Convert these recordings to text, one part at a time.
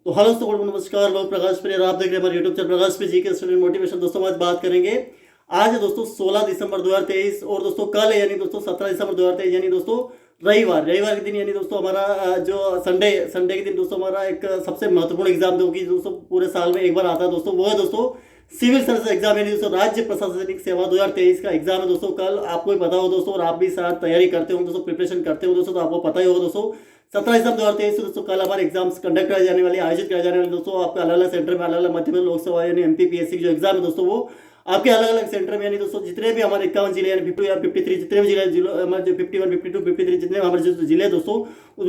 तो हेलो दोस्तों, नमस्कार। मैं प्रकाश प्रिय, आप देख रहे हैं हमारे यूट्यूब चैनल प्रकाश पे जी के स्टूडेंट मोटिवेशन। दोस्तों आज बात करेंगे, आज है दोस्तों 16 दिसंबर 2023 और दोस्तों कल है यानी दोस्तों 17 दिसंबर 2023 यानी दोस्तों रविवार के दिन यानी दोस्तों हमारा जो संडे के दिन दोस्तों हमारा एक सबसे महत्वपूर्ण एग्जाम जो कि दोस्तों पूरे साल में एक बार आता है दोस्तों, वो है दोस्तों सिविल सर्विस एग्जाम यानी दोस्तों राज्य प्रशासनिक सेवा 2023 का एग्जाम है दोस्तों। कल आपको भी पता हो दोस्तों, और आप भी साथ तैयारी करते हो दोस्तों, प्रिपरेशन करते हो दोस्तों, तो आपको पता ही होगा दोस्तों 17 दिसंबर 2023 से दोस्तों कल हमारे एग्जाम्स कंडक्ट कराए जाने वाले, आयोजित कराए जाने वाले दोस्तों। आपके अलग अलग सेंटर में, अलग अलग मध्य में लोकसभा यानी एमपीपीएससी जो एग्जाम है दोस्तों, वो आपके अलग अलग सेंटर में यानी दोस्तों जितने भी हमारे 51 जिले यानी 50 या 53 जितने भी जिले हमारे जो 51, 52, 53 जितने हमारे जो जिले दोस्तों,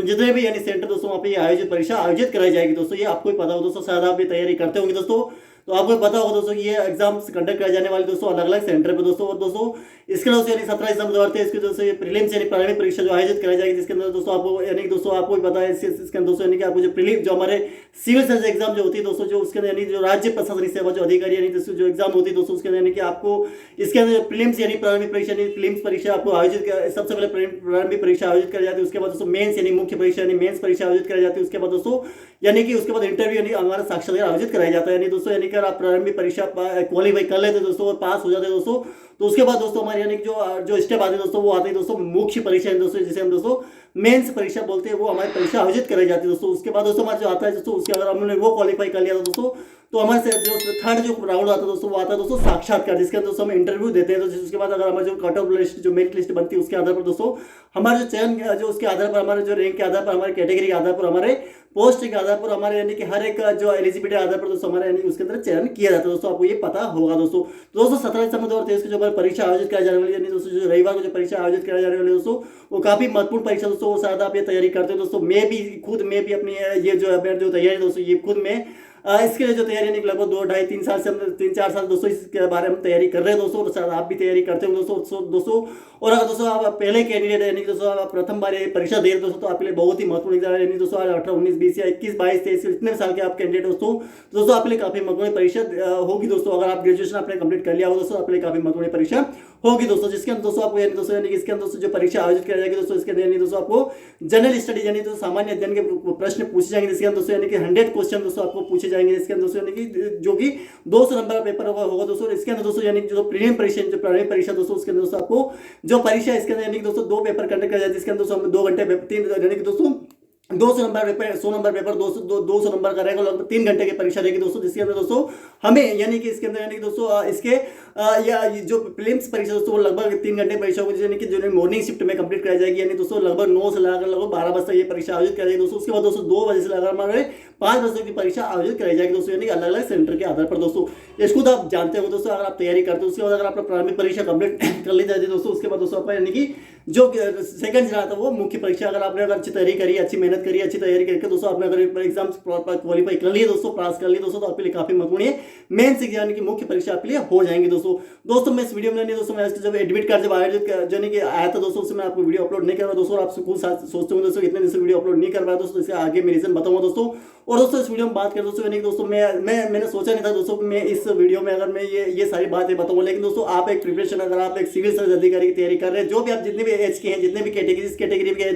जितने भी यानी सेंटर दोस्तों वहाँ पे आयोजित परीक्षा आयोजित कराई जाएगी दोस्तों। ये आपको भी पता हो दोस्तों, शायद आप भी तैयारी करते होंगे दोस्तों, तो आपको पता होगा दोस्तों कि ये एग्जाम्स कंडक्ट कराए जाने वाले दोस्तों अलग अलग सेंटर पे दोस्तों। और दोस्तों इसके दोस्तों यानी 17 दिसंबर 2023 की दोस्तों ये प्रीलिम्स यानी प्रारंभिक परीक्षा जो आयोजित कराई जाएगी, जिसके अंदर दोस्तों आपको यानी दोस्तों आपको भी पता है इसके अंदर दोस्तों यानी कि आपको जो प्रीलिम जो हमारे सिविल सर्विस एग्जाम जो होती है दोस्तों, जो उसके अंदर यानी जो राज्य प्रशासनिक सेवा जो अधिकारी यानी दोस्तों जो एग्जाम होती है दोस्तों, उसके अंदर यानी कि आपको इसके अंदर प्रीलिम्स यानी प्रारंभिक परीक्षा यानी प्रीलिम्स परीक्षा आपको आयोजित सबसे पहले प्रारंभिक परीक्षा आयोजित कराई जाती है। उसके बाद दोस्तों मेंस यानी मुख्य परीक्षा यानी मेंस परीक्षा आयोजित कराई जाती है। उसके बाद दोस्तों यानी कि उसके बाद इंटरव्यू यानी हमारा साक्षात्कार आयोजित कराया जाता है। यानी दोस्तों यानी कि आप प्रारंभिक परीक्षा क्वालिफाई कर लेते दोस्तों और पास हो जाते दोस्तों, तो उसके बाद दोस्तों हमारे यानी जो जो स्टेप आते हैं दोस्तों, वो आते हैं दोस्तों मुख्य परीक्षा दोस्तों, जिसे हम दोस्तों मेंस परीक्षा बोलते हैं, वो हमारी परीक्षा आयोजित कराई जाती है दोस्तों। उसके बाद दोस्तों हमारा जो आता है दोस्तों, उसके अगर हमने वो क्वालिफाई कर लिया था दोस्तों, तो हमारे से जो थर्ड जो राउंड आता है दोस्तों, वो आता है दोस्तों साक्षात्कार, जिसके अंदर दोस्तों हम इंटरव्यू देते हैं। तो उसके बाद अगर हमारे जो कट ऑफ लिस्ट जो मेरिट लिस्ट बनती है, उसके आधार पर दोस्तों हमारे जो चयन जो उसके आधार पर हमारे जो रैंक के आधार पर, हमारे कैटेगरी के आधार पर, हमारे पोस्ट के आधार पर, हमारे यानी कि हर एक जो एलिजिबिलिटी आधार पर दोस्तों हमारे यानी उसके अंदर चयन किया जाता है दोस्तों। आपको ये पता होगा दोस्तों। तो दोस्तों 17 दिसंबर 2023 की जो हमारी परीक्षा आयोजित कराई जाने वाली यानी दोस्तों जो रविवार को जो परीक्षा आयोजित कराई जाने वाली दोस्तों, वो काफी महत्वपूर्ण परीक्षा दोस्तों। शायद आप ये तैयारी करते हो दोस्तों, मैं भी अपनी ये जो तैयारी दोस्तों, ये खुद में इसके लिए जो तैयारी नहीं लगभग 2, 2.5, 3 साल से हम 3-4 साल दोस्तों इसके बारे में तैयारी कर रहे हैं दोस्तों। और शायद आप भी तैयारी करते हो दोस्तों। और अगर दोस्तों आप पहले कैंडिडेट यानी दोस्तों आप प्रथम बार ये परीक्षा दे रहे दोस्तों, तो आपके लिए बहुत ही महत्वपूर्ण एग्जाम है। यानी दोस्तों 18, 19, 20 या 21, 22, 23 इतने साल के आप कैंडिडेट दोस्तों, तो दोस्तों आपके लिए काफी महत्वपूर्ण परीक्षा होगी दोस्तों। अगर आप ग्रेजुएशन आपने कंप्लीट कर लिया हो दोस्तों, आपके लिए काफी महत्वपूर्ण परीक्षा होगी दोस्तों, जिसके अंदर दोस्तों आपको यानी दोस्तों यानी इसके अंदर दोस्तों जो परीक्षा आयोजित की जाएगी दोस्तों, इसके अंदर यानी दोस्तों आपको जनरल स्टडी यानी तो सामान्य अध्ययन के प्रश्न पूछे जाएंगे, जिसके अंदर दोस्तों यानी कि 100 क्वेश्चन दोस्तों आपको पूछे जाएंगे, जिसके अंदर दोस्तों यानी कि जो कि 200 नंबर का पेपर होगा दोस्तों। इसके अंदर दोस्तों यानी जो प्रीलिम परीक्षा जो प्रारंभिक परीक्षा दोस्तों, उसके अंदर दोस्तों आपको जो परीक्षा इसके अंदर यानी कि दोस्तों 2 पेपर कंडक्ट किया जाए, जिसके अंदर दोस्तों 2 घंटे 3 यानी कि दोस्तों 200 number paper, 100 number paper 200 number का रहेगा, लगभग 3 घंटे की परीक्षा रहेगी दोस्तों। जिसके अंदर दोस्तों हमें यानी कि इसके अंदर यानी कि दोस्तों इसके या जो प्रीलिम्स परीक्षा दोस्तों वो लगभग 3 घंटे परीक्षा होगी, यानी कि जो मॉर्निंग शिफ्ट में कंप्लीट कराई जाएगी। यानी दोस्तों लगभग 9 से लेकर लगभग 12 बजे तक ये परीक्षा आयोजित कराई जाएगी दोस्तों। उसके बाद दोस्तों 2 बजे से लेकर हमारे 5 बजे तक की परीक्षा आयोजित कराई जाएगी दोस्तों, यानी अलग अलग सेंटर के आधार पर दोस्तों। इसको तो आप जानते हो दोस्तों, अगर आप तैयारी करते हो। उसके बाद अगर आपका प्रारंभिक परीक्षा कंप्लीट कर ली जाती है दोस्तों, उसके बाद दोस्तों आपका यानी कि जो सेकंड चला था वो मुख्य परीक्षा, अगर आपने अगर अच्छी तैयारी करी, अच्छी मेहनत करी, अच्छी तैयारी करके दोस्तों आपने अगर एग्जाम्स क्वालिफाई कर लिए दोस्तों, पास कर लिए दोस्तों, तो आपके लिए काफी महत्वपूर्ण है मेंस एग्जाम की मुख्य परीक्षा आपके लिए हो जाएंगे दोस्तों। मैं इस वीडियो में दोस्तों मैं जब एडमिट कार्ड जब आयोजित यानी कि आया था दोस्तों, उसमें मैं आपको वीडियो अपलोड नहीं कर रहा दोस्तों। आप खुद सोचते होंगे दोस्तों इतने दिन से वीडियो अपलोड नहीं कर रहा दोस्तों, इसके आगे मैं रीजन बताऊंगा दोस्तों। और दोस्तों इस वीडियो में बात करें दोस्तों यानी कि दोस्तों मैंने सोचा नहीं था दोस्तों मैं इस वीडियो में अगर मैं ये सारी बातें बताऊंगा, लेकिन दोस्तों आप एक प्रिपरेशन, अगर आप एक सिविल सर्विस अधिकारी की तैयारी कर रहे हैं, जो भी आप जितने भी एज के हैं, जितने भी कैटेगरी के हैं,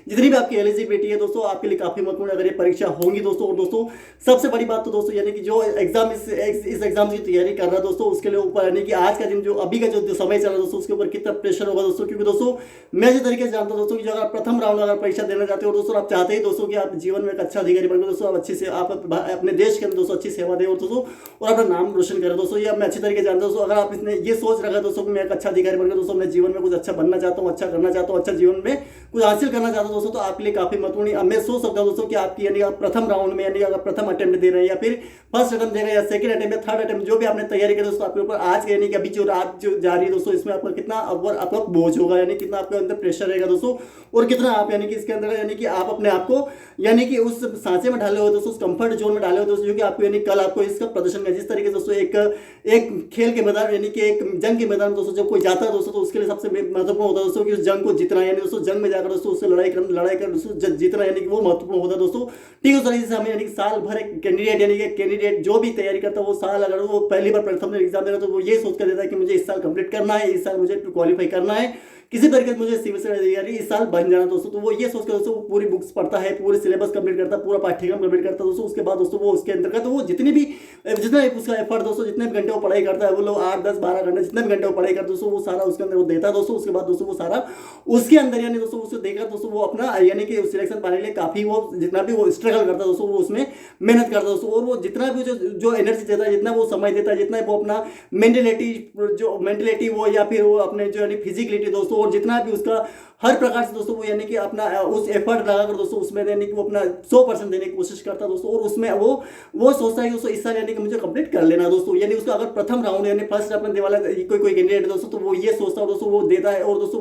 जितनी भी आपकी एलिजिबिलिटी है दोस्तों, आपके लिए काफी महत्वपूर्ण अगर ये परीक्षा होंगी दोस्तों। और दोस्तों सबसे बड़ी बात तो दोस्तों यानी कि जो एग्जाम इस एग्जाम की तैयारी कर रहा है दोस्तों, उसके लिए ऊपर यानी कि आज का दिन जो अभी का जो समय चल रहा है दोस्तों, उसके ऊपर कितना प्रेशर होगा दोस्तों। क्योंकि दोस्तों मैं जिस तरीके से जानता हूं दोस्तों कि जो अगर प्रथम राउंड अगर परीक्षा देना चाहते हो दोस्तों, आप चाहते ही दोस्तों कि आप जीवन में एक अच्छा अधिकारी बनकर दोस्तों आप अच्छी से आप अपने देश के अंदर दोस्तों अच्छी सेवा दें और दोस्तों और अपना नाम रोशन करें दोस्तों। ये मैं अच्छी तरीके से जानता हूं दोस्तों। अगर आप इसने ये सोच रखा है दोस्तों कि मैं एक अच्छा अधिकारी बनकर दोस्तों अपने जीवन में कुछ अच्छा बनना चाहता हूँ, अच्छा करना चाहता हूँ, अच्छा जीवन में कुछ हासिल करना चाहता हूँ दोस्तों, तो आपके लिए काफी महत्वपूर्ण। मैं सोच सकता हूँ दोस्तों कि आपकी यानी आप प्रथम राउंड में यानी अगर प्रथम अटेम्प्ट दे रहे हैं या फिर फर्स्ट अटेम्प्ट दे रहे हैं या सेकंड अटेम्प्ट या थर्ड अटेम्प्ट, जो भी आपने तैयारी की दोस्तों, आपके ऊपर आज यानी कि अभी जो रात जो जा रही है दोस्तों, इसमें आपका कितना आपका बोझ होगा, यानी कितना आपके अंदर प्रेशर रहेगा दोस्तों, और कितना आप यानी कि इसके अंदर यानी कि आप अपने आप को यानी कि उस सांचे में डाले हो दोस्तों, उस कंफर्ट जोन में डाले हो दोस्तों, जो कि आपको यानी कल आपको इसका प्रदर्शन कर जिस तरीके से दोस्तों एक खेल के मैदान यानी कि एक जंग के मैदान में दोस्तों जब कोई जाता है दोस्तों, तो उसके लिए सबसे महत्वपूर्ण होता है दोस्तों कि उस जंग को जीतना, यानी दोस्तों जंग में जाकर दोस्तों उससे लड़ाई कर दोस्तों जीतना, यानी कि वो महत्वपूर्ण होता है दोस्तों। ठीक उस तरीके से हमें यानी कि साल भर एक कैंडिडेट यानी कि कैंडिडेट जो भी तैयारी करता है, वो साल अगर वो पहली बार प्रथम एग्जाम दे रहा है, तो वो ये सोच कर देता है कि मुझे इस साल कंप्लीट करना है, इस साल मुझे क्वालिफाई करना है, किसी तरीके से मुझे सिविल सर्विस इस साल बन जाना दोस्तों। तो वो ये सोचकर दोस्तों पूरी बुक्स पढ़ता है, पूरे सिलेबस कंप्लीट करता है, पूरा पाठ्यक्रम कंप्लीट करता है दोस्तों, उसके बाद दोस्तों वो उसके अंतर्गत वो जितना भी उसका एफर्ट दोस्तों, जितने भी घंटे वो पढ़ाई करता है, वो लोग 8 10 12 घंटे जितने भी घंटे वो पढ़ाई करता है दोस्तों, वो सारा उसके अंदर वो देता है दोस्तों। उसके बाद दोस्तों वो सारा उसके अंदर यानी दोस्तों उसको देकर दोस्तों वो अपना यानी कि सिलेक्शन पाने के लिए काफी वो जितना भी वो स्ट्रगल करता है दोस्तों, वो उसमें मेहनत करता है दोस्तों। और वो जितना भी जो एनर्जी देता है, जितना वो समय देता है, जितना वो अपना मेंटेलिटी वो या फिर वो अपने जो यानी फिजिकलिटी दोस्तों, और जितना भी उसका हर प्रकार से दोस्तों वो यानी कि अपना उस एफर्ट लगाकर दोस्तों उसमें यानी कि वो अपना 100% देने की कोशिश करता है दोस्तों। और उसमें वो सोचता है कि दोस्तों इस साल यानी कि मुझे कंप्लीट कर लेना दोस्तों। यानी उसका अगर प्रथम राउंड यानी फर्स्ट अपने देने वाला कोई कैंडिडेट दोस्तों, तो वो ये सोचता है दोस्तों, वो देता है। और दोस्तों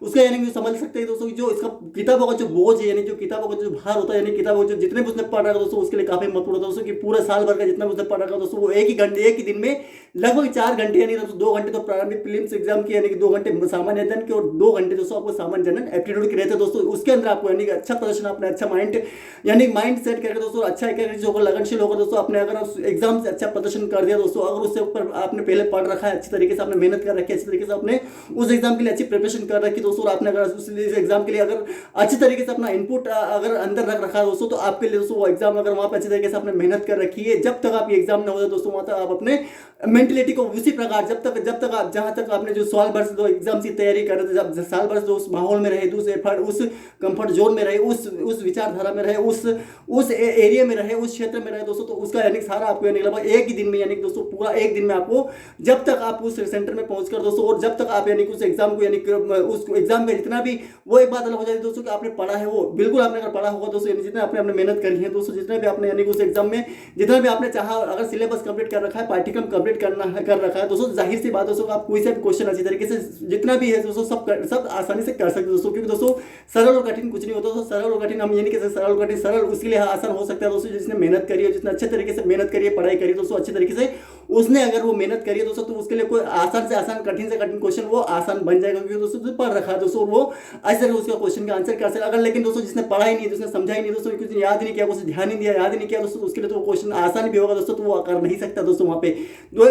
उसका यानी कि समझ सकते हैं दोस्तों, जो इसका किताबों का जो बोझ है, यानी जो किताबों का जो भार होता है, यानी किताबों जो जितने भी उसने पढ़ रखा है दोस्तों, उसके लिए काफी महत्वपूर्ण होता है दोस्तों कि पूरे साल भर का जितना भी उसने पढ़ रखा है दोस्तों, वो एक ही दिन में लगभग 4 घंटे यानी 2 घंटे तो प्रारंभिक प्रीलिम्स एग्जाम की यानी कि 2 घंटे सामान्य अध्ययन के और 2 घंटे दोस्तों आपको सामान्य जनरल एप्टीट्यूड के रहते हैं दोस्तों। उसके अंदर आपको यानी कि अच्छा प्रदर्शन, अपने अच्छा माइंड सेट करके दोस्तों, अच्छा होकर लगनशील होकर दोस्तों, आपने अगर एग्जाम से अच्छा प्रदर्शन कर दिया दोस्तों, अगर उससे ऊपर आपने पहले पढ़ रखा है, अच्छी तरीके से आपने मेहनत कर रखी है, अच्छी तरीके से आपने उस एग्जाम के लिए अच्छी प्रिपरेशन कर रखी दोस्तों, और आपने अगर उस एग्जाम के लिए अगर अच्छी तरीके से अपना इनपुट अगर अंदर रख रखा है दोस्तों, तो आपके लिए दोस्तों वो एग्जाम अगर वहां पर अच्छी तरीके से आपने मेहनत कर रखी है, जब तक आप ये एग्जाम ना हो जाए दोस्तों, वहां तक आप अपने मेंटलिटी को उसी प्रकार जब तक आप जहां तक आपने जो साल भर से एग्जाम की तैयारी कर रहे थे, जब साल भर से उस माहौल में रहे, उस कंफर्ट जोन में रहे, उस विचारधारा में रहे, उस एरिया में रहे, उस क्षेत्र में रहे दोस्तों, तो उसका यानी सारा आपको यानी लगभग एक ही दिन में, यानी दोस्तों पूरा एक दिन में आपको, जब तक आप उस सेंटर में पहुंचकर दोस्तों, और जब तक आप यानी उस एग्जाम को यानी उस एग्जाम में जितना भी, वो एक बात अलग हो जाती है दोस्तों कि आपने पढ़ा है, वो बिल्कुल आपने अगर पढ़ा होगा दोस्तों, जितना आपने मेहनत करी है दोस्तों, जितना भी आपने यानी उस एग्जाम में जितना भी आपने चाहा, अगर सिलेबस कंप्लीट कर रखा है, पाठ्यक्रम कंप्लीट कर रखा है दोस्तों, जाहिर सी बात दोस्तों, आप कोई से भी क्वेश्चन अच्छी तरीके से जितना भी है दोस्तों सब आसानी से कर सकते दोस्तों। क्योंकि दोस्तों सरल और कठिन कुछ नहीं होता दोस्तों, सरल और कठिन हम ये नहीं कह सकते, सरल और कठिन सरल उसके लिए आसान हो सकता है दोस्तों, जिसने मेहनत करी है, जिसने अच्छे तरीके से मेहनत करी है, पढ़ाई करी दोस्तों, अच्छे तरीके से उसने अगर वो मेहनत करी है दोस्तों, तो उसके लिए कोई आसान से आसान, कठिन से कठिन क्वेश्चन वो आसान बन जाएगा, क्योंकि दोस्तों जो पढ़ रखा है दोस्तों, वो ऐसे उसका क्वेश्चन का आंसर कर सकता। अगर लेकिन दोस्तों जिसने पढ़ा ही नहीं, जिसने समझा ही नहीं दोस्तों, कुछ याद नहीं किया, कुछ ध्यान नहीं दिया, याद ही नहीं किया दोस्तों, उसके लिए तो क्वेश्चन आसान भी होगा दोस्तों, तो वो कर नहीं सकता दोस्तों वहाँ पे।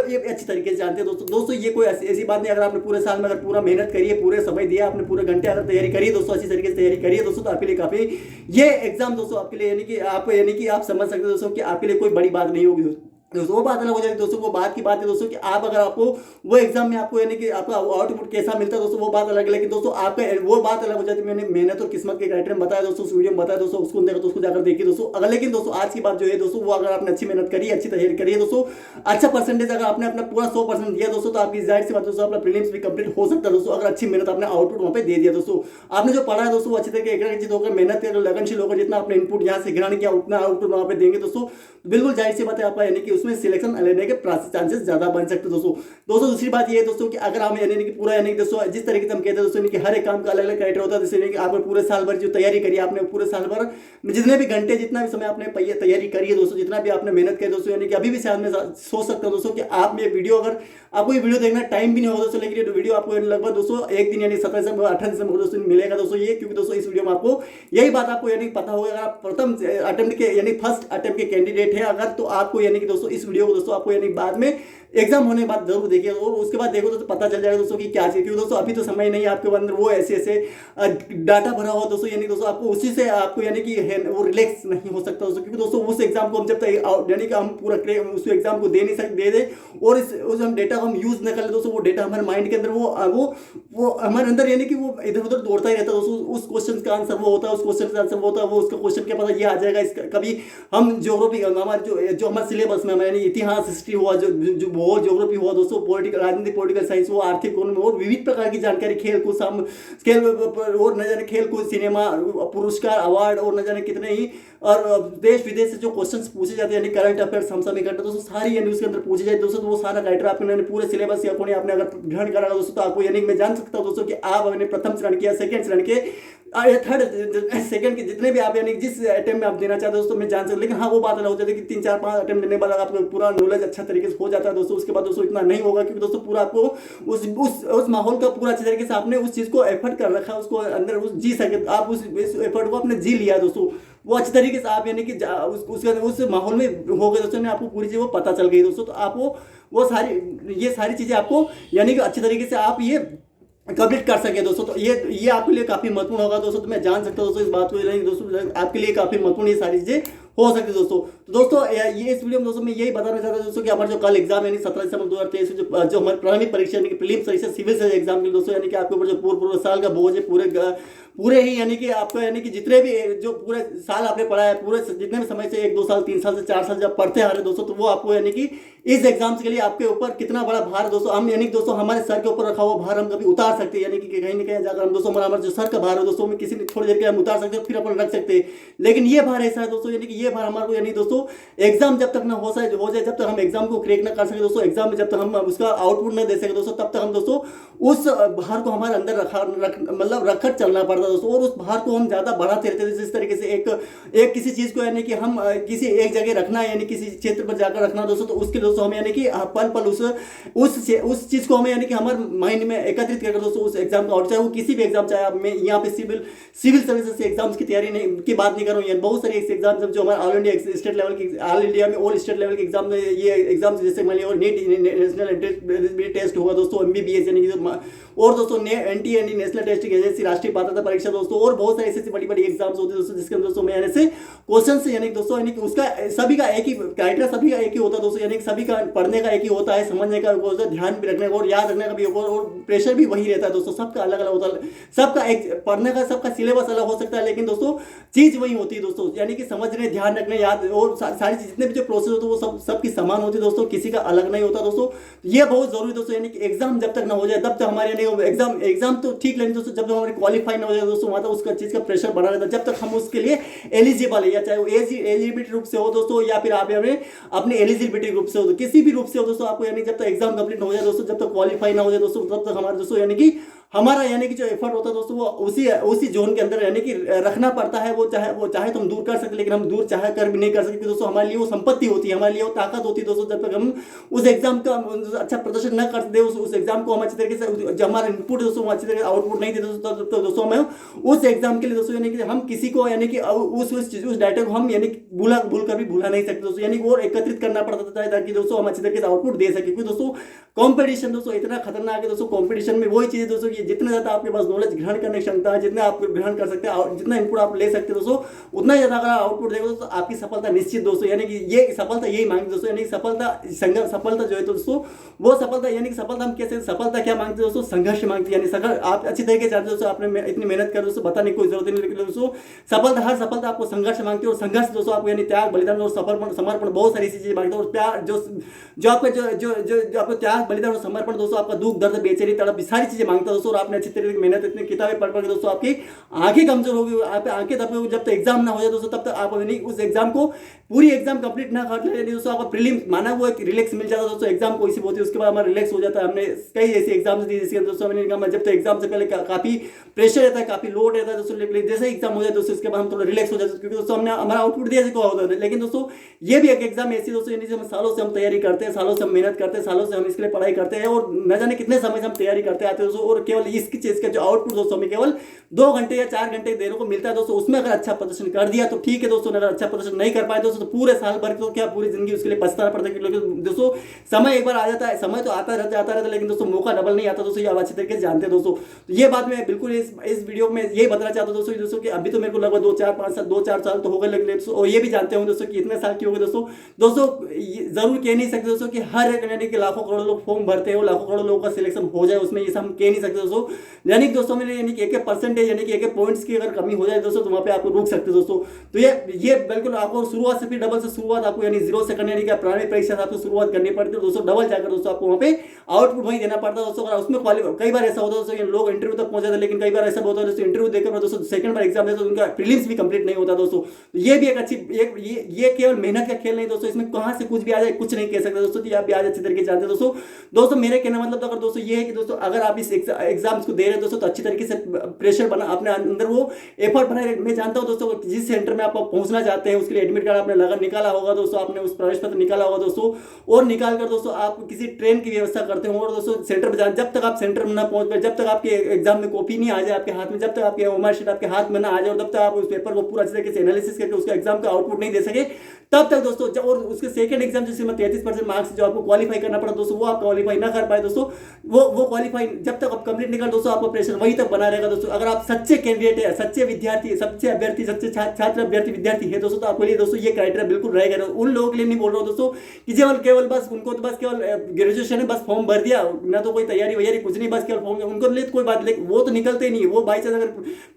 ये अच्छी तरीके से जानते हैं दोस्तों, ये कोई ऐसी बात नहीं, अगर आपने पूरे साल में अगर पूरा मेहनत करी है, पूरे समय दिया, आपने पूरे घंटे अगर तैयारी करी दोस्तों, अच्छी तरीके से तैयारी करी है दोस्तों, तो आपके लिए काफी ये एग्जाम दोस्तों आपके लिए यानी कि आप समझ सकते हो दोस्तों कि आपके लिए कोई बड़ी बात नहीं होगी दोस्तों। वो बात अलग हो जाती है दोस्तों, वो बात की बात है दोस्तों कि आप अगर आपको वो एग्जाम में आपको यानी कि आपका आउटपुट कैसा मिलता है दोस्तों, वो बात अलग है। लेकिन दोस्तों आपका वो बात अलग हो जाती है, मैंने मेहनत और किस्मत के क्राइटेरिया बताया दोस्तों, उस वीडियो में बताया दोस्तों, उसको देखो तो उसको जाकर देखिए दोस्तों। अगर लेकिन दोस्तों आज की बात जो है दोस्तों, वो अगर आपने अच्छी मेहनत करी, अच्छी तैयारी करी है दोस्तों, अच्छा परसेंटेज अगर आपने अपना पूरा 100% दिया दोस्तों, तो आपकी जाहिर सी बात दोस्तों अपना प्रीलिम्स भी कंप्लीट हो सकता है दोस्तों, अगर अच्छी मेहनत आपने आउटपुट वहाँ पे दे दिया दोस्तों। आपने जो पढ़ा है दोस्तों, वो अच्छी तरीके होकर मेहनत कर लगनशील होकर जितना आपने इनपुट यहाँ से ग्रहण किया, उतना आउटपुट वहाँ पे देंगे दोस्तों, बिल्कुल जाहिर सी बात है आपका यानी कि उसमें सिलेक्शन लेने के चांसेस ज्यादा बन सकते दोस्तों। दूसरी बात ये है दोस्तों कि अगर हम यानी कि पूरा यानी कि दोस्तों जिस तरीके से हम कहते हैं दोस्तों कि हर एक काम का अलग अलग क्राइटेरिया होता है, जैसे कि आपने पूरे साल भर जो तैयारी करी, आपने पूरे साल भर जितने भी घंटे, जितना भी समय आपने तैयारी करी है दोस्तों, जितना भी आपने मेहनत करी दोस्तों, यानी कि अभी भी शायद मैं सोच सकता हूँ दोस्तों कि आप ये वीडियो, अगर आपको ये वीडियो देखना टाइम भी नहीं होगा दोस्तों, लेकिन ये वीडियो आपको लगभग दोस्तों एक दिन यानी 17 दिसंबर 18 दिसंबर दोस्तों मिलेगा दोस्तों ये, क्योंकि दोस्तों इस वीडियो में आपको यही बात आपको यानी पता होगा, अगर आप प्रथम अटेम्प्ट के यानी फर्स्ट अटेम्प्ट के कैंडिडेट है अगर, तो आपको यानी कि दोस्तों इस वीडियो को दोस्तों आपको यानी बाद में एग्जाम होने के बाद जरूर देखिए, और उसके बाद देखो तो पता चल जाएगा दोस्तों कि क्या चाहिए। क्योंकि दोस्तों अभी तो समय नहीं है आपके अंदर वो ऐसे डाटा भरा हुआ दोस्तों, यानी दोस्तों आपको उसी से आपको यानी कि वो रिलैक्स नहीं हो सकता दोस्तों। क्योंकि दोस्तों उस एग्जाम को हम जब तक यानी कि हम पूरा उस एग्जाम को दे नहीं सकते, दे दे और उस हम डेटा को हम यूज न कर ले दोस्तों, वो डेटा हमारे माइंड के अंदर वो हमारे अंदर यानी कि वो इधर उधर दौड़ता ही रहता है दोस्तों। उस क्वेश्चन का आंसर वो होता है, उस क्वेश्चन का आंसर वो होता है, वो उसका क्वेश्चन के पता ये आ जाएगा। इसका कभी हम ज्योग्राफी हमारे जो हमारे सिलेबस में यानी इतिहास, हिस्ट्री हुआ, जो ज्योग्राफी हुआ दोस्तों, पॉलिटिकल राजनीति, पॉलिटिकल साइंस हुआ, आर्थिक इकोनॉमी और विविध प्रकार की जानकारी, खेल कूद और न जाने खेल कूद, सिनेमा, पुरस्कार, अवार्ड और न जाने कितने ही और देश विदेश से जो क्वेश्चंस पूछे जाते हैं यानी करंट अफेयर्स, समसामयिक घटना दोस्तों, सारी यानी उसके अंदर पूछे जाए दोस्तों। तो वो सारा राइटर आपने पूरे सिलेबस के अकॉर्डिंग आपने अगर ग्रहण करा दोस्तों, तो आपको यानी मैं जान सकता हूं दोस्तों कि आप अपने प्रथम चरण के, सेकंड चरण के, थर्ड सेकंड के जितने भी आप यानी जिस अटेम्प्ट में आप देना चाहते हो दोस्तों, मैं जान सकता हूं। लेकिन हाँ वो बात अलग हो जाती है कि 3 4 5 अटेम्प्ट देने के बाद आपको पूरा नॉलेज अच्छा तरीके से हो जाता है दोस्तों। उसके बाद दोस्तों इतना नहीं होगा, क्योंकि दोस्तों पूरा आपको उस माहौल का पूरा अच्छे तरीके से आपने उस चीज को एफर्ट कर रखा है, उसको अंदर जी सके आप उस एफर्ट को आपने जी लिया दोस्तों। वो अच्छी तरीके से आप यानी कि उस माहौल में हो गए दोस्तों, आपको पूरी चीज वो पता चल गई दोस्तों। तो आपको वो सारी चीजें आपको यानी कि अच्छी तरीके से आप ये कंप्लीट कर सके दोस्तों। तो ये आपके लिए काफ़ी महत्वपूर्ण होगा दोस्तों। तो मैं जान सकता हूँ दोस्तों इस बात को, नहीं दोस्तों आपके लिए काफ़ी महत्वपूर्ण ये सारी चीज़ें हो सकती है दोस्तों। तो दोस्तों ये इस वीडियो में दोस्तों मैं यही बताना चाहता हूँ दोस्तों कि हमारा जो कल एग्जाम यानी 17 दिसंबर 2023 जो हमारी प्रारंभिक परीक्षा यानी कि प्रीलिम्स परीक्षा सिविल सर्विस एग्जाम के लिए दोस्तों, यानी कि आपके ऊपर जो पूरे साल का बोझ है, पूरे ही यानी कि आपका यानी कि जितने भी जो पूरे साल आपने पढ़ा है, पूरे जितने भी समय से 1-2 साल 3 साल से 4 साल जब पढ़ते आ रहे दोस्तों, तो वो आपको यानी कि इस एग्जाम्स के लिए आपके ऊपर कितना बड़ा भार दोस्तों, हम यानी कि दोस्तों हमारे सर के ऊपर रखा हुआ भार हम कभी उतार सकते हैं, यानी कि कहीं ना कहीं जाकर हम दोस्तों हमारा जो सर का भार है दोस्तों, में किसी थोड़ी देर के हम उतार सकते हैं, फिर अपन रख सकते हैं। लेकिन ये भार ऐसा है दोस्तों, यानी कि ये भार हमारे को यानी दोस्तों एग्जाम जब तक ना हो जाए, जब तक हम एग्जाम को क्रैक ना कर सके दोस्तों, एग्जाम में जब तक हम उसका आउटपुट ना दे सके दोस्तों, तब तक हम दोस्तों उस भार को हमारे अंदर मतलब रखकर चलना पड़ता दोस्तों। और उस भार को हम ज्यादा बढ़ाते रहते हैं, जिस तरीके से एक किसी चीज को यानी कि हम किसी एक जगह रखना है, यानी किसी क्षेत्र पर जाकर रखना दोस्तों, तो उसके दोस्तों हम यानी कि पल पल उस चीज को हमें यानी कि हमारे माइंड में एकत्रित करके दोस्तों उस एग्जाम का, और चाहे वो किसी भी एग्जाम, चाहे आप मैं यहाँ पे सिविल सर्विसेज एग्जाम्स की तैयारी नहीं की बात नहीं कर रहा हूँ, बहुत सारे एग्जाम जो हमारे ऑल इंडिया स्टेट लेवल की, ऑल इंडिया में ऑल स्टेट लेवल के एग्जाम में ये एग्जाम जैसे मान लिया, और नीट नेशनल एंट्रेंस टेस्ट होगा दोस्तों, एमबीबीएस यानी कि, और दोस्तों एनटीए नेशनल टेस्टिंग एजेंसी राष्ट्रीय पात्रता परीक्षा दोस्तों, और बहुत सारी ऐसी बड़ी बड़ी एग्जाम्स होती है दोस्तों, जिसके अंदर दोस्तों में यानी से क्वेश्चन से यानी दोस्तों यानी कि उसका सभी का एक ही क्राइटेरिया, सभी का एक ही होता है दोस्तों, यानी कि सभी का पढ़ने का एक ही होता है, समझने का होता है, ध्यान भी रखने का और याद रखने का भी होगा, और प्रेशर भी वही रहता है दोस्तों, सबका अलग अलग होता है, सबका एक पढ़ने का सबका सिलेबस अलग हो सकता है, लेकिन दोस्तों चीज वही होती है दोस्तों, यानी कि समझने, ध्यान रखने, याद और सारी जितने भी जो प्रोसेस होते हैं वो सबकी समान होती है दोस्तों, किसी का अलग नहीं होता दोस्तों। ये बहुत जरूरी दोस्तों, यानी कि एग्जाम जब तक ना हो जाए तब तक हमारे यानी एग्जाम तो ठीक, लेकिन दोस्तों जब तक हमारे क्वालिफाई ना हो जाए दोस्तों, वहां तक उसका चीज का प्रेशर बना रहता है, जब तक हम उसके लिए एलिजिबल है, या चाहे वो एलिजिबिलिटी रूप से हो दोस्तों, या फिर आप अपने एलिजिबिलिटी रूप से हो, तो किसी भी रूप से हो दोस्तों, आपको यानी जब तक एग्जाम कंप्लीट हो जाए दोस्तों, जब तक क्वालिफाई ना हो जाए दोस्तों, तब तक हमारे दोस्तों यानी कि हमारा यानी कि जो एफर्ट होता है दोस्तों, वो उसी जोन के अंदर यानी कि रखना पड़ता है। वो चाहे तो हम दूर कर सकते, लेकिन हम दूर चाहे कर भी नहीं कर सकते दोस्तों, हमारे लिए वो संपत्ति होती है, हमारे लिए वो ताकत होती है दोस्तों, जब तक हम उस एग्जाम का अच्छा प्रदर्शन न करते, उस एग्जाम को हम अच्छी तरीके से, जो हमारा इनपुट है दोस्तों वह अच्छी तरीके से आउटपुट नहीं देते दोस्तों, तब दोस्तों हमें उस एग्जाम के लिए दोस्तों यानी कि हम किसी को यानी कि उस डाटा को हम यानी भूल कर भी भूला नहीं सकते दोस्तों, यानी और एकत्रित करना पड़ता है ताकि दोस्तों हम अच्छी तरीके से आउटपुट दे सके। क्योंकि दोस्तों कंपटीशन दोस्तों इतना खतरनाक है दोस्तों, कंपटीशन में वही चीज़ दोस्तों कि जितना ज़्यादा आपके पास नॉलेज ग्रहण करने की क्षमता है, जितना आप ग्रहण कर सकते हैं, जितना इनपुट आप ले सकते हैं दोस्तों, उतना ज़्यादा अगर आउटपुट देगा दोस्तों, आपकी सफलता निश्चित दोस्तों, यानी कि ये सफलता यही मांगती दोस्तों, यानी सफलता जो है दोस्तों, वो सफलता यानी कि सफलता हम कैसे, सफलता क्या मांगते हैं दोस्तों, संघर्ष मांगती है, यानी आप अच्छी तरीके से जानते दोस्तों, आपने इतनी मेहनत कर दोस्तों, बताने की कोई जरूरत नहीं, लेकिन दोस्तों हर सफलता आपको संघर्ष मांगती है, और संघर्ष दोस्तों आपको यानी त्याग, बलिदान और समर्पण बहुत सारी चीजें मांगते हैं, और प्यार जो आपका जो आपको त्याग, बलिदान और समर्पण दोस्तों, आपका दुख दर्द बेचैनी तड़प सारी चीजें मांगता है दोस्तों। और आपने अच्छी तरीके से मेहनत, इतनी किताबें पढ़ के दोस्तों आपकी आंखें कमजोर होगी, आप आंखें दब होगी, जब तक एग्जाम ना हो जाए दोस्तों, तब तक आप नहीं उस एग्जाम को पूरी एग्जाम कंप्लीट ना कर ले दोस्तों, आपका प्रीलिम माना वो एक रिलैक्स मिल जाता है दोस्तों, एग्जाम को इसी होती है, उसके बाद हमारा रिलैक्स हो जाता है। हमने कई ऐसे एग्जाम्स दी जिसके दोस्तों हमने कहा जब तक एग्जाम से पहले काफी प्रेशर रहता है, काफी लोड रहता है दोस्तों, लेकिन जैसे एग्जाम हो जाए दोस्तों इसके बाद हम थोड़ा रिलैक्स हो जाते हैं, क्योंकि दोस्तों हमने हमारा आउटपुट दिया होता है। लेकिन दोस्तों ये भी एक एग्जाम ऐसी दोस्तों, यानी हम सालों से हम तैयारी करते हैं, सालों से हम मेहनत करते हैं, सालों से हम इसके लिए पढ़ाई करते हैं, और न जाने कितने समय से हम तैयारी करते आते हैं दोस्तों, और केवल इसकी चीज का जो आउटपुट दोस्तों हमें केवल 2 घंटे या 4 घंटे देने को मिलता है दोस्तों। उसमें अगर अच्छा प्रदर्शन कर दिया तो ठीक है दोस्तों, अगर अच्छा प्रदर्शन नहीं कर पाए दोस्तों, तो पूरे साल भर तो क्या पूरी जिंदगी उसके लिए पछताना पड़ता है, क्योंकि दोस्तों समय एक बार आ जाता है, समय तो आता रहता है, लेकिन दोस्तों मौका डबल नहीं आता दोस्तों, ये आप अच्छी तरीके से जानते हैं दोस्तों। तो ये बात मैं बिल्कुल इस वीडियो में यही बताना चाहता हूं दोस्तों कि अभी तो मेरे को लगभग 2-4 साल तो हो गए, लेकिन और ये भी जानते होंगे दोस्तों कि इतने साल की हो गए दोस्तों जरूर कह नहीं सकते दोस्तों कि हर एक यानी कि लाखों करोड़ों लोग फॉर्म भरते हैं, लाखों करोड़ों लोगों का सिलेक्शन हो जाए उसमें, ये हम कह नहीं सकते दोस्तों। यानी कि दोस्तों में यानी कि 1% यानी कि 1 पॉइंट्स की अगर कमी हो जाए दोस्तों, तो वहां पे आपको रुक सकते दोस्तों। तो ये बिल्कुल आपको शुरुआत से फिर डबल से शुरुआत आपको यानी 0 से करने, यानी कि प्रारंभिक परीक्षा से आपको शुरुआत करनी पड़ती है दोस्तों, डबल जाकर दोस्तों आपको वहां पे आउटपुट वही देना पड़ता है दोस्तों। अगर उसमें कई बार ऐसा होता है दोस्तों, लोग इंटरव्यू तक पहुंच जाते हैं, लेकिन कई बार ऐसा होता है दोस्तों इंटरव्यू देकर दोस्तों सेकंड बार एग्जाम देते तो उनका प्रीलिम्स भी कंप्लीट नहीं होता दोस्तों। ये भी एक अच्छी ये केवल मेहनत का खेल नहीं दोस्तों, इसमें कहां से कुछ भी आ जाए कुछ नहीं कह सकते दोस्तों, कि आप भी आज अच्छी तरीके से जानते हैं दोस्तों। मेरे कहने मतलब तो अगर दोस्तों ये है कि दोस्तों अगर आप इस एग्जाम्स को दे रहे हैं दोस्तों, तो अच्छी तरीके से प्रेशर बना अपने अंदर, वो एफर्ट बनाए। मैं जानता हूं दोस्तों जिस सेंटर में आप पहुंचना चाहते हैं उसके लिए एडमिट कार्ड आपने निकाला होगा दोस्तों, आपने उस प्रवेश पत्र निकाला होगा दोस्तों, और निकाल कर दोस्तों आप किसी ट्रेन की व्यवस्था करते हो, और दोस्तों सेंटर पर जब तक आप सेंटर में ना पहुंच पाए, जब तक आपके एग्जाम में कॉपी नहीं आ जाए आपके हाथ में, जब तक आपके मार्कशीट आपके हाथ में ना आ जाए, और तब तक आप उस पेपर को पूरा अच्छी तरीके से एनालिसिस करके उसका एग्जाम का आउटपुट नहीं दे सके, तब तक दोस्तों और उसके सेकंड एग्जाम जिसमें 33% मार्क्स जो आपको क्वालिफाई करना पड़ा दोस्तों, वो आप क्वालिफाई ना कर पाए दोस्तों, वो क्वालिफाई जब तक आप कंप्लीट नहीं कर दोस्तों, आपका प्रेशर वहीं तक बना रहेगा दोस्तों। अगर आप सच्चे कैंडिडेट है, सच्चे विद्यार्थी, सच्चे अभ्यर्थी, सच्चे छात्र अभ्यर्थी विद्यार्थी है दोस्तों, तो आपके लिए दोस्तों ये क्राइटेरिया बिल्कुल रहेगा। उन लोगों के लिए नहीं बोल रहा हूँ दोस्तों कि केवल बस उनको तो बस केवल ग्रेजुएशन है, बस फॉर्म भर दिया ना, तो कोई तैयारी वैयारी कुछ नहीं, बस केवल फॉर्म, उनको लिए कोई बात, लेकिन वो तो निकलते ही नहीं है। वो बाई चांस अगर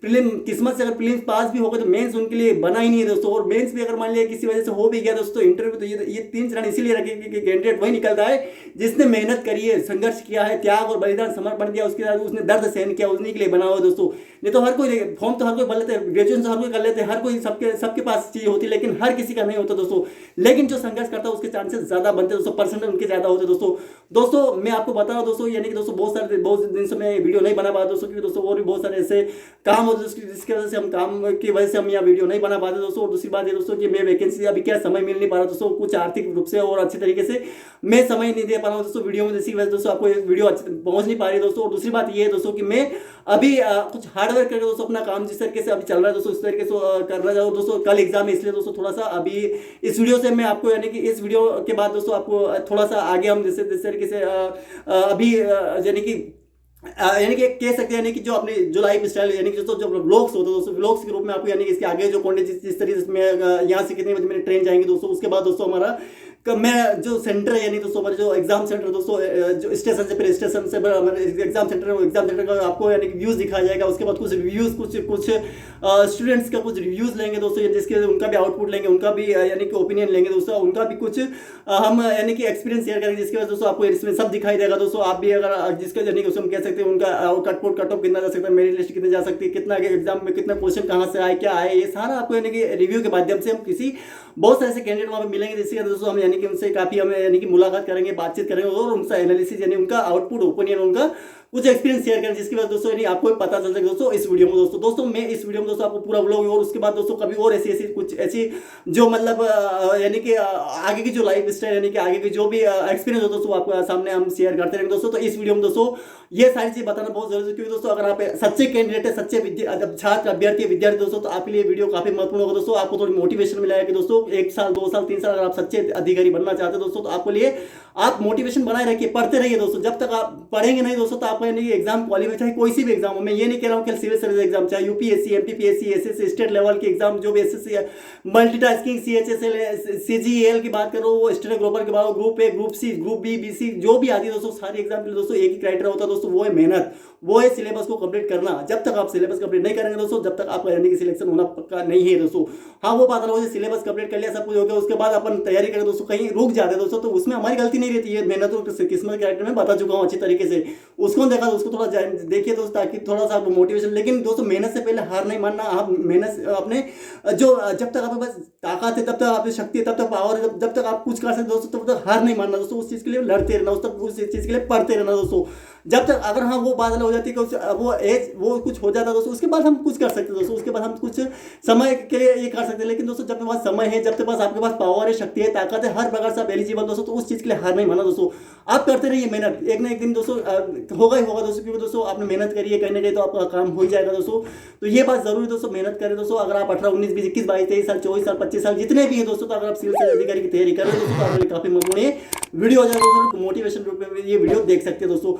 प्रीलिम किस्मत से अगर प्रीलिम्स पास भी होगा तो मेंस उनके लिए बना ही नहीं है दोस्तों। और मेंस भी अगर मान लिया किसी वजह से हो भी गया दोस्तों इंटरव्यू, तो ये 3 चरण इसीलिए रखे कि कैंडिडेट वही निकलता है जिसने मेहनत करी है, संघर्ष किया है, त्याग और बलिदान समर्पण दिया, उसके बाद उसने दर्द सहन किया, उन्हीं के लिए बना हुआ दोस्तों। नहीं तो हर कोई फॉर्म तो हर कोई भर लेते हैं, ग्रेजुएशन तो हर कोई कर लेते हैं, हर कोई सबके पास चीज होती है, लेकिन हर किसी का नहीं होता दोस्तों। लेकिन जो संघर्ष करता है उसके चांसेस ज्यादा बनते हैं दोस्तों, परसेंट उनके ज्यादा होते हैं दोस्तों। मैं आपको बता रहा हूं दोस्तों, यानी कि दोस्तों बहुत दिन से मैं वीडियो नहीं बना पाया दोस्तों, क्योंकि दोस्तों और भी बहुत सारे ऐसे काम होते हैं जिसकी वजह से हम काम की वजह से हम यहाँ वीडियो नहीं बना पाते दोस्तों। और दूसरी बात है दोस्तों कि मैं वैकेंसी अभी क्या समय मिल नहीं पा रहा दोस्तों, कुछ आर्थिक रूप से और अच्छी तरीके से मैं समय नहीं दे पा रहा हूँ दोस्तों वीडियो में, जिसकी वजह से दोस्तों आपको वीडियो पहुंच नहीं पा रही दोस्तों। और दूसरी बात ये है दोस्तों कि मैं अभी कुछ हार्डवर्क करके दोस्तों अपना काम जिस तरीके से अभी चल रहा है दोस्तों, इस तरीके से कर रहा है दोस्तों। कल एग्जाम है इसलिए दोस्तों थोड़ा सा अभी इस वीडियो से मैं आपको, यानी कि इस वीडियो के बाद दोस्तों आपको थोड़ा सा आगे हम जिस तरीके से अभी यानी कि कह सकते हैं, यानी कि जो अपने जो लाइफ स्टाइल, यानी कि जो व्लॉग्स होते हैं दोस्तों, व्लॉग्स के रूप में आपको, यानी कि इसके आगे जो कंटेंट जिस तरीके से मैं यहाँ से कितने बजे मेरे ट्रेन जाएंगे दोस्तों, उसके बाद दोस्तों हमारा मैं जो सेंटर है, यानी दोस्तों हमारे जो एग्जाम सेंटर दोस्तों, जो स्टेशन से फिर स्टेशन से हमारे एग्जाम सेंटर है, एग्जाम सेंटर का आपको यानी कि व्यूज़ दिखाया जाएगा। उसके बाद कुछ रिव्यूज़, कुछ स्टूडेंट्स का कुछ रिव्यूज़ लेंगे दोस्तों, जिसके उनका भी आउटपुट लेंगे, उनका भी यानी कि ओपिनियन लेंगे दोस्तों, उनका भी कुछ हम यानी कि एक्सपीरियंस शेयर करेंगे, जिसकी वजह दोस्तों आपको इसमें सब दिखाई देगा दोस्तों। आप भी अगर जिसका यानी कि हम कह सकते हैं उनका कट ऑफ कितना जा सकता है, मेरिट लिस्ट कितने जा सकती है, कितना एग्जाम में कितना क्वेश्चन कहाँ से आए, क्या आए, ये सारा आपको यानी कि रिव्यू के माध्यम से हम किसी बहुत सारे ऐसे कैंडिडेट वहाँ पे मिलेंगे, जिसके दोस्तों हम यानी कि उनसे काफ़ी हमें यानी कि मुलाकात करेंगे, बातचीत करेंगे और उनका एनालिसिस यानी उनका आउटपुट ओपिनियन, उनका कुछ एक्सपीरियंस शेयर करें, जिसकी वजह दोस्तों यानी आपको पता चल सके दोस्तों इस वीडियो में दोस्तों मैं इस वीडियो में दोस्तों आपको पूरा व्लॉग, और उसके बाद दोस्तों कभी और ऐसी कुछ ऐसी जो मतलब यानी कि आगे की जो लाइफ स्टाइल, यानी कि आगे की जो भी एक्सपीरियंस हो दोस्तों आपको सामने हम शेयर करते रहेंगे दोस्तों। तो इस वीडियो में दोस्तों ये सारी चीज़ बताना बहुत जरूरी है, क्योंकि दोस्तों अगर आप सच्चे कैंडिडेट है, सच्चे छात्र अभ्यर्थी विद्यार्थी दोस्तों, तो आपके लिए वीडियो काफी महत्वपूर्ण होगा दोस्तों। आपको थोड़ी मोटिवेशन मिलेगा कि दोस्तों 1 साल 2 साल 3 साल अगर आप सच्चे अधिकारी बनना चाहते हैं दोस्तों, तो आपके लिए आप मोटिवेशन बनाए रखिए, पढ़ते रहिए दोस्तों। जब तक आप पढ़ेंगे नहीं दोस्तों, तो आपको यानी एग्जाम क्वालिफाई, चाहे कोई सी भी एग्जाम हो, मैं ये नहीं कह रहा हूँ कि सिविल सर्विस एग्जाम, चाहे UPSC, MPPSC, SSC, state level के एग्जाम, जो भी एसएससी, मल्टीटास्किंग, सीएचएसएल, सीजीएल की बात करो, वो स्टेनोग्राफर की बात, group A, group C, group B, BC, जो भी आती है दोस्तों, सारे एग्जाम के लिए दोस्तों एक ही क्राइटेरिया होता है दोस्तों, वो है मेहनत, वो है सिलेबस को कंप्लीट करना। जब तक आप सिलेबस कंप्लीट नहीं करेंगे दोस्तों, जब तक आपका यानी कि सिलेक्शन होना पक्का नहीं है दोस्तों। हाँ, वो बात अलग है, सिलेबस कंप्लीट कर लिया, सब कुछ हो गया, उसके बाद अपन तैयारी करें दोस्तों, कहीं रुक जाते हैं दोस्तों, तो उसमें हमारी गलती नहीं रहती है। मेहनत और किस्मत के में बता चुका हूँ अच्छी तरीके से, उसको देखा, उसको थोड़ा देखिए दोस्तों, ताकि थोड़ा सा मोटिवेशन। लेकिन दोस्तों मेहनत से पहले हार नहीं मानना। आप मेहनत अपने जो जब तक आपके पास ताकत है, तब तक आपकी शक्ति है, तब तक पावर है, जब तक आप कुछ कर सकते दोस्तों, तब तक हार नहीं मानना दोस्तों। उस चीज़ के लिए लड़ते रहना, उस चीज़ के लिए पढ़ते रहना दोस्तों। जब तक अगर हाँ वो बात हो जाती है कि वो कुछ हो जाता है दोस्तों, उसके बाद हम कुछ कर सकते हैं दोस्तों, उसके बाद हम कुछ समय के लिए ये कर सकते हैं। लेकिन दोस्तों जब पास समय है, जब पास आपके पास पावर है, शक्ति है, ताकत है, हर प्रकार से आप एलिजिबल दोस्तों, तो उस चीज़ के लिए हार नहीं माना दोस्तों। आप करते रहिए मेहनत, एक ना एक दिन दोस्तों होगा ही होगा दोस्तों, क्योंकि दोस्तों आपने मेहनत करी है, कहीं ना कहीं तो आपका काम हो ही जाएगा दोस्तों। तो ये बात जरूरी दोस्तों, मेहनत करें दोस्तों। अगर आप 18, 19, 20, 21, 22, 23 साल, 24 साल, 25 साल जितने भी हैं दोस्तों, तो अगर आप सिविल सर्विस अधिकारी की तैयारी कर रहे हैं दोस्तों, तो आपके लिए काफी महत्वपूर्ण वीडियो हो जाएगा दोस्तों, मोटिवेशन रूप में ये वीडियो देख सकते हैं दोस्तों।